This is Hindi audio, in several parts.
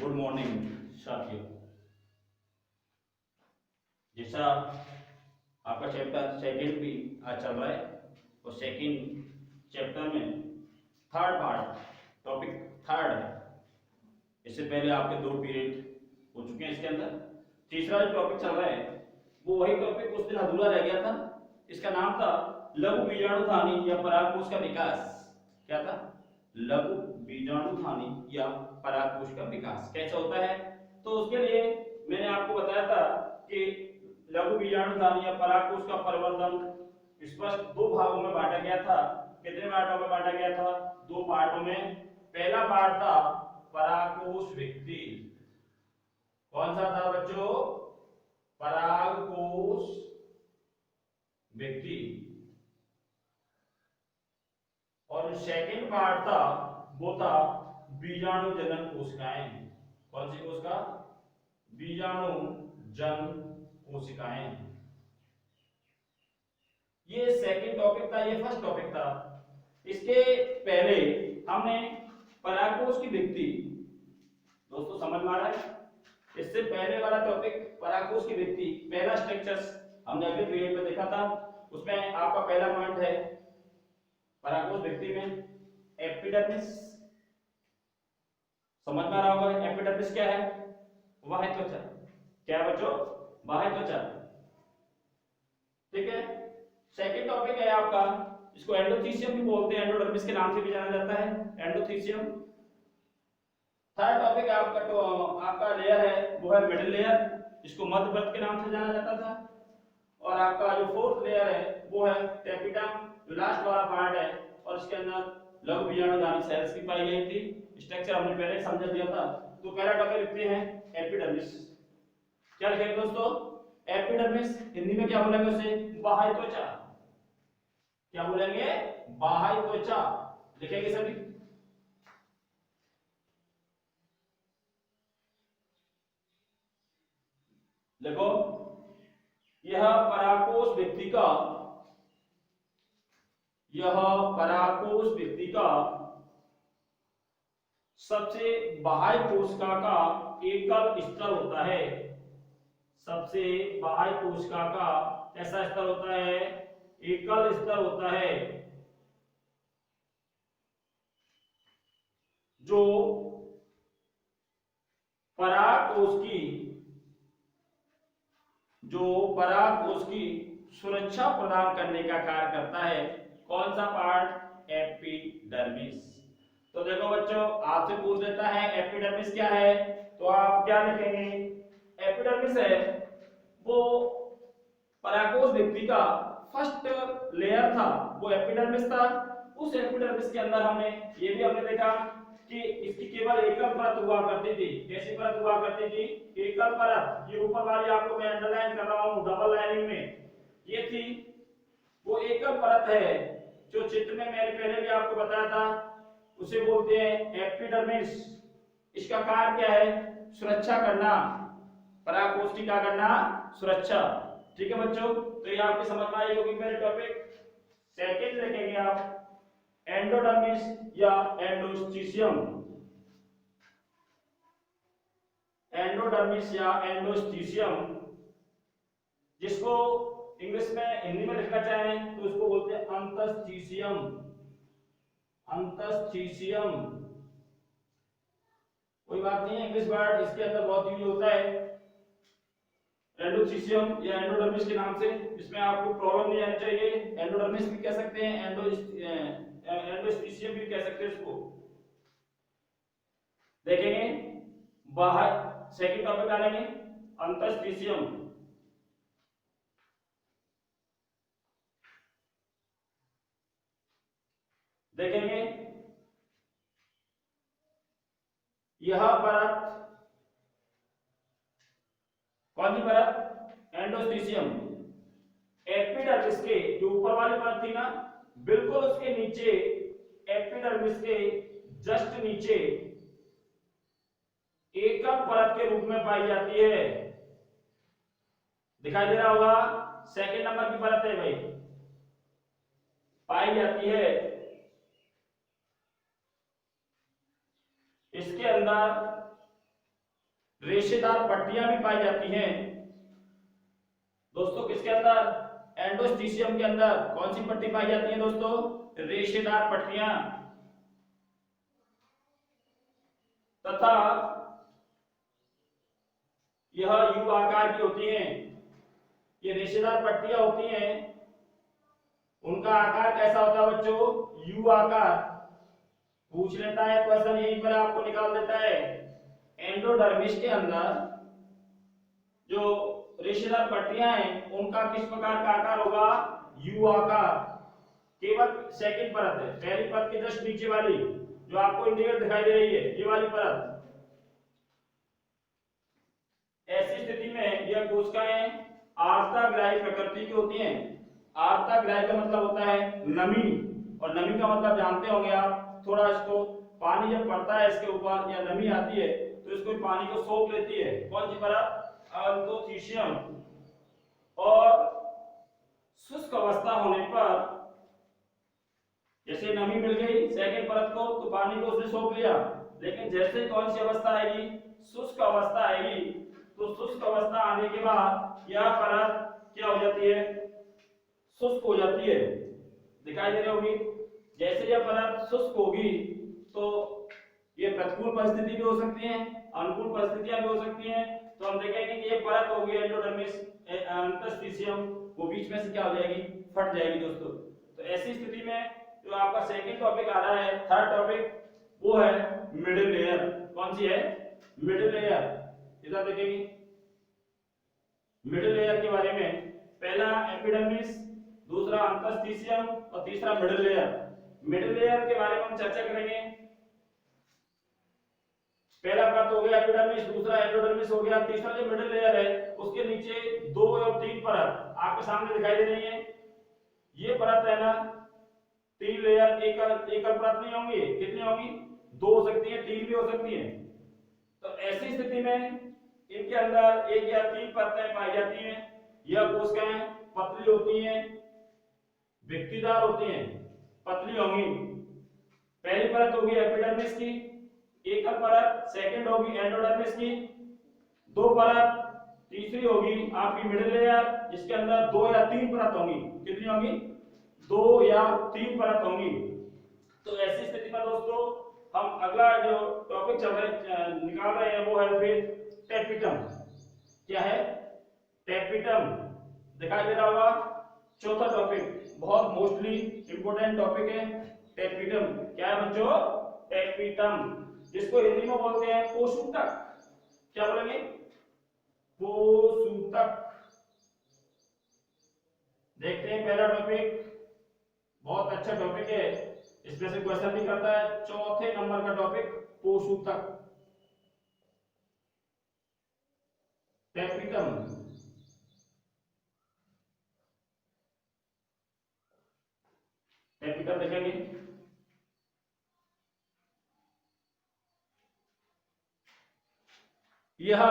गुड मॉर्निंग साथियों। जैसा आपका चैप्टर सेकंड भी आज चल रहा है और सेकंड चैप्टर में थर्ड पार्ट टॉपिक थर्ड है। इससे पहले आपके 2 पीरियड हो चुके हैं। इसके अंदर तीसरा जो टॉपिक चल रहा है वो वही टॉपिक उस दिन अधूरा रह गया था। इसका नाम था लघु बीजाणुधानी या परागकोश का विकास। क्या था? लघु बीजाणुधानी या परागकोश का विकास कैसे होता है। तो उसके लिए मैंने आपको बताया था कि लघु बीजाणुधानी या परागकोश का प्रवर्धन स्पष्ट 2 भागों में बांटा गया था। कितने पार्टों में बांटा गया था? 2 पार्टों में। पहला पार्ट था परागकोश भित्ति। कौन सा था बच्चों? परागकोश भित्ति। और जो सेकंड पार्ट था वो था बीजाणु जनन कोशिकाएं। कौन सी कोशिका? बीजाणु जन कोशिकाएं। ये सेकंड टॉपिक था, ये फर्स्ट टॉपिक था। इसके पहले हमने परागकोश की भित्ति, दोस्तों समझ में आ रहा है? इससे पहले वाला टॉपिक परागकोश की भित्ति, पहला स्ट्रक्चर्स हमने अगले पीरियड में देखा था। उसमें आपका पहला पॉइंट है परागकोश भित्ति में एपिडर्मिस। समझ में आ रहा होगा एपिडर्मिस क्या है? बाह्य त्वचा। क्या है बच्चों? बाह्य त्वचा। ठीक है। सेकंड टॉपिक है आपका, इसको एंडोथीसियम भी बोलते हैं, एंडोडर्मिस के नाम से भी जाना जाता है, एंडोथीसियम। थर्ड टॉपिक आपका तो आपका लेयर है वो है मिडिल लेयर, इसको मध्यवर्त के नाम से जाना जाता था। और आपका जो फोर्थ लेयर है वो है टेपिडम, जो लास्ट वाला पार्ट है, और इसके अंदर लघु बीजाणुधानी सेल्स भी पाई गई थी। स्ट्रक्चर हमने पहले समझ लिया था। तो पहला टॉपिक लिखते हैं एपिडर्मिस। क्या लिखेंगे दोस्तों? एपिडर्मिस। हिंदी में क्या बोलेंगे उसे? बाह्य त्वचा। क्या बोलेंगे? बाह्य त्वचा। लिखेंगे सभी। देखो, यह परागकोश भित्ति का, यह परागकोश भित्ति का सबसे बाह्य कोशिका का एकल स्तर होता है। सबसे बाह्य कोशिका का ऐसा स्तर होता है, एकल स्तर होता है, जो परागकोश की, जो परागकोश की सुरक्षा प्रदान करने का कार्य करता है। कौन सा पार्ट? एपिडर्मिस। तो देखो बच्चों, आपसे पूछ देता है एपिडर्मिस क्या है, तो आप क्या लिखेंगे? एपिडर्मिस है वो परागकोश भित्ति का फर्स्ट लेयर था, वो एपिडर्मिस था। उस एपिडर्मिस के अंदर हमने ये भी हमने देखा कि इसकी केवल एकल परत हुआ करती थी। कैसी परत हुआ करती थी? एकल परत। ये ऊपर वाली आपको मैं अंडरलाइन कर रहा हूं डबल लाइनिंग में, ये थी वो एकल परत है, जो चित्र में मैंने पहले भी आपको बताया था, उसे बोलते हैं एपिडर्मिस। इसका कार्य क्या है? सुरक्षा करना, परागकोश की क्या करना? सुरक्षा। ठीक है बच्चों, तो ये आपकी समझ में आई होगी मेरे टॉपिक। सेकंड लिखेंगे आप एंडोडर्मिस या एंडोस्टीशियम। एंडोडर्मिस या एंडोस्टीशियम, जिसको इंग्लिश में हिंदी में लिखना चाहें तो उसको बोलते हैं अंतस्टीशियम। अंतस्टीशियम कोई बात नहीं है, इंग्लिश वर्ड इसके अंदर बहुत यूज होता है एंडोथीसियम या एंडोडर्मिस के नाम से। इसमें आपको प्रॉब्लम नहीं आनी चाहिए। एंडोडर्मिस भी कह सकते हैं, एंडोस्टीशियम भी कह सकते हैं इसको। देखेंगे बाहर, सेकंड टॉपिक डालेंगे अंतस्टीशियम। देखेंगे यह परत, कौन सी परत? एंडोस्टीशियम। एपिडर्मिस के जो ऊपर वाली परत थी ना, बिल्कुल उसके नीचे, एपिडर्मिस के जस्ट नीचे एकल परत के रूप में पाई जाती है। दिखाई दे रहा होगा, सेकंड नंबर की परत है भाई, पाई जाती है। इसके अंदर रेशेदार पट्टियां भी पाई जाती हैं दोस्तों। किसके अंदर? एंडोस्टीशियम के अंदर कौन सी पट्टी पाई जाती है दोस्तों? रेशेदार पट्टियां। तथा यह यू आकार की होती हैं। ये रेशेदार पट्टियां होती हैं, उनका आकार कैसा होता है बच्चों? यू आकार। पूछ लेता है क्वेश्चन, यहीं पर आपको निकाल देता है। एंडोडर्मिस के अंदर जो रेशेदार पट्टियां हैं उनका किस प्रकार का आकार होगा? यू आकार। केवल सेकंड परत है, पहली परत के जस्ट नीचे वाली जो आपको इंटीग्रल दिखाई दे रही है, ये वाली परत। ऐसी स्थिति में यह कोशिकाएं आर्द्रताग्राही प्रकृति की होती हैं। आर्द्रताग्राही का मतलब होता है नमी, और नमी का मतलब जानते होंगे आप। थोड़ा इसको पानी जब पड़ता है इसके ऊपर या नमी आती है तो इसको पानी को सोख लेती है। कौन सी परत? एंडोथीशियम। और शुष्क अवस्था होने पर जैसे नमी मिल गई सेकंड परत को तो पानी को उसने सोख लिया, लेकिन जैसे कौन सी अवस्था आएगी? शुष्क अवस्था आएगी। तो शुष्क अवस्था आने के बाद यह परत क्या हो जाती है? शुष्क हो जाती है। दिखाई दे रही होगी। जैसे यह परत शुष्क होगी तो ये प्रतिकूल परिस्थिति भी हो सकती है, अनुकूल परिस्थितियां भी हो सकती हैं। तो हम देखेंगे कि ये परत होगी एंडोडर्मिस इंटरस्टिशियम, वो बीच में से क्या हो जाएगी? फट जाएगी दोस्तों। तो ऐसी स्थिति में जो आपका सेकंड टॉपिक आ रहा है, थर्ड टॉपिक, वो है मिडिल लेयर। कौन सी है? Middle layer. इधर देखेंगे मिडिल लेयर के बारे में। पहला एपिडर्मिस, दूसरा इंटरस्टिशियम और तीसरा मिडिल लेयर। मिडिल लेयर के बारे में हम चर्चा करेंगे। पहला परत हो गया एपिडर्मिस, दूसरा एंडोडर्मिस हो गया, तीसरा जो मिडिल लेयर है उसके नीचे 2 और 3 परत आपके सामने दिखाई दे रही है। ये परत है ना, 3 लेयर, एकल परत नहीं होंगी। कितनी होंगी? 2 हो सकती है, 3 भी हो सकती है। तो ऐसी स्थिति में इनके अंदर 1 या 3 परतें पाई जाती हैं। यह कोशिकाएं पतली होती हैं, व्यक्तिदार होती हैं, पतली होंगी। पहली परत होगी एपिडर्मिस की, एकल परत। सेकंड होगी एंडोडर्मिस की, 2 परत। तीसरी होगी आपकी मिडिल लेयर, जिसके अंदर 2 या 3 परत होंगी। कितनी होंगी? 2 या 3 परत होंगी। तो ऐसी स्थिति में दोस्तों हम अगला जो टॉपिक निकाल रहे हैं वो है फिर टेपिटम। क्या है? टेपिटम। दिखाई दे रहा होगा। चौथा टॉपिक बहुत मोस्टली इंपोर्टेंट टॉपिक है टेपिटम। क्या है बच्चों? टेपिटम, जिसको हिंदी में बोलते हैं पोषूतक। क्या बोलेंगे? पोषूतक। देखते हैं पहला टॉपिक, बहुत अच्छा टॉपिक है, इसमें से क्वेश्चन भी करता है। चौथे नंबर का टॉपिक पोषूतक, टेपिटम। टेपिटम देखेंगे। यह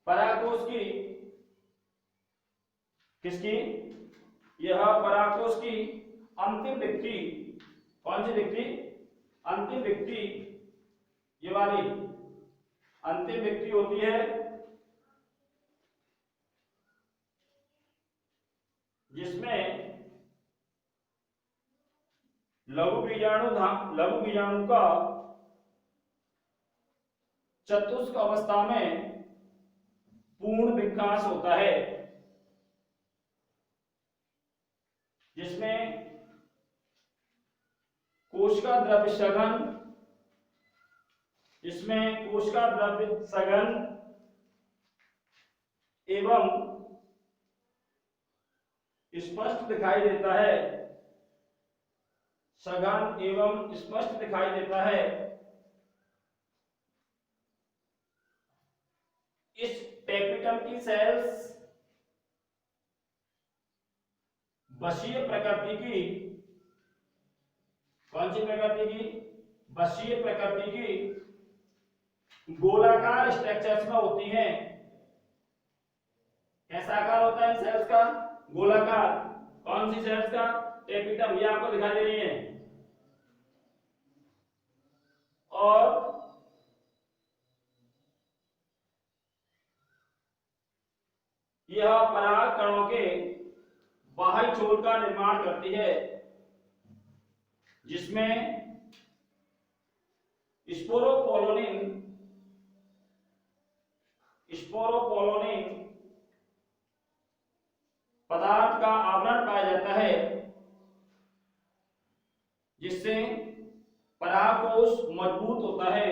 परागकोश की, किसकी? यह परागकोश की अंतिम व्यक्ति। कौन सी व्यक्ति? अंतिम व्यक्ति। ये वाली अंतिम व्यक्ति होती है, जिसमें लघु बीजाणु का चतुष्क अवस्था में पूर्ण विकास होता है, जिसमें कोशिका द्रव्य सघन, जिसमें कोशिका द्रव्य सघन एवं स्पष्ट दिखाई देता है। सघन एवं स्पष्ट दिखाई देता है। इस टेपिटम की सेल्स बशीय प्रकृति की, कौन सी प्रकृति की? बशीय प्रकृति की गोलाकार स्ट्रक्चर्स में होती हैं। कैसा आकार होता है सेल्स का? गोलाकार। कौन सी सेल्स का? टेपिटम। ये आपको दिखाई दे रही है। और यह पराग कणों के बाह्य छोर का निर्माण करती है, जिसमें स्पोरोपोलोनिन पदार्थ का आवरण पाया जाता है, जिससे परागकोश मजबूत होता है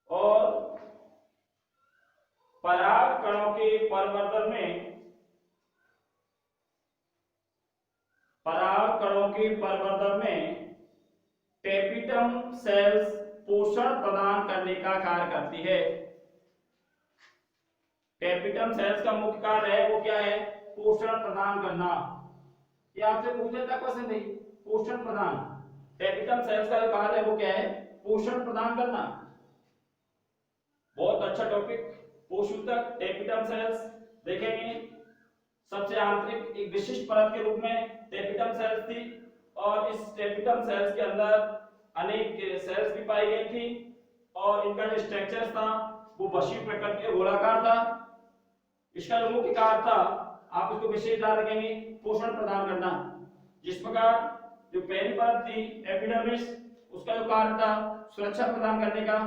और पराग कणों के परिवर्तन में टेपिटम सेल्स पोषण प्रदान करने का कार्य करती है। टेपिटम सेल्स का मुख्य कार्य है वो क्या है? पोषण प्रदान करना। ये आपसे पूछा था क्वेश्चन नहीं, पोषण प्रदान। टेपिटम सेल्स का जो कार्य है वो क्या है? पोषण प्रदान करना। बहुत अच्छा टॉपिक। पोषक टेपिटम सेल्स देखेंगे। सबसे आंतरिक एक विशिष्ट परत के रूप में टेपिटम सेल्स थी और इस टेपिटम सेल्स के अंदर अनेक सेल्स भी पाई गई थी और इनका जो स्ट्रक्चर था वो बशी प्रकृति के गोलाकार था। इसका जो मुख्य कार्य था, आप इसको विशेष ध्यान रखेंगे, पोषण प्रदान करना। जिस प्रकार जो पहली परत थी एपिडर्मिस, उसका जो कार्य था सुरक्षा प्रदान करने का,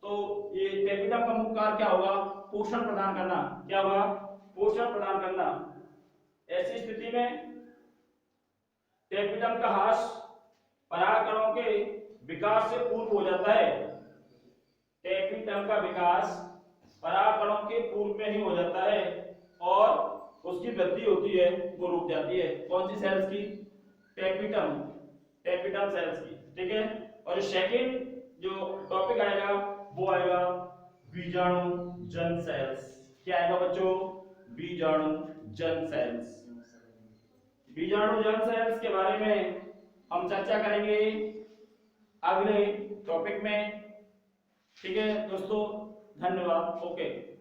तो ये टेपिटम का मुख्य कार्य क्या होगा? पोषण प्रदान करना। क्या होगा? पोषण प्रदान करना। ऐसी स्थिति में टेपिटम का ह्रास परागकणों के विकास से पूर्व हो जाता है। टेपिटम का विकास परागकणों के पूर्व में ही हो जाता है और उसकी वृद्धि होती है वो रुक जाती है। कौन सी सेल्स की? टेपिटम सेल्स की। ठीक है। और सेकंड जो टॉपिक आएगा वो आएगा बीजाणुजन सेल्स। क्या आएगा बच्चों? बीजाणुजन सेल्स। बीजाणुजन सेल्स के बारे में हम चर्चा करेंगे अगले टॉपिक में। ठीक है दोस्तों, धन्यवाद। ओके।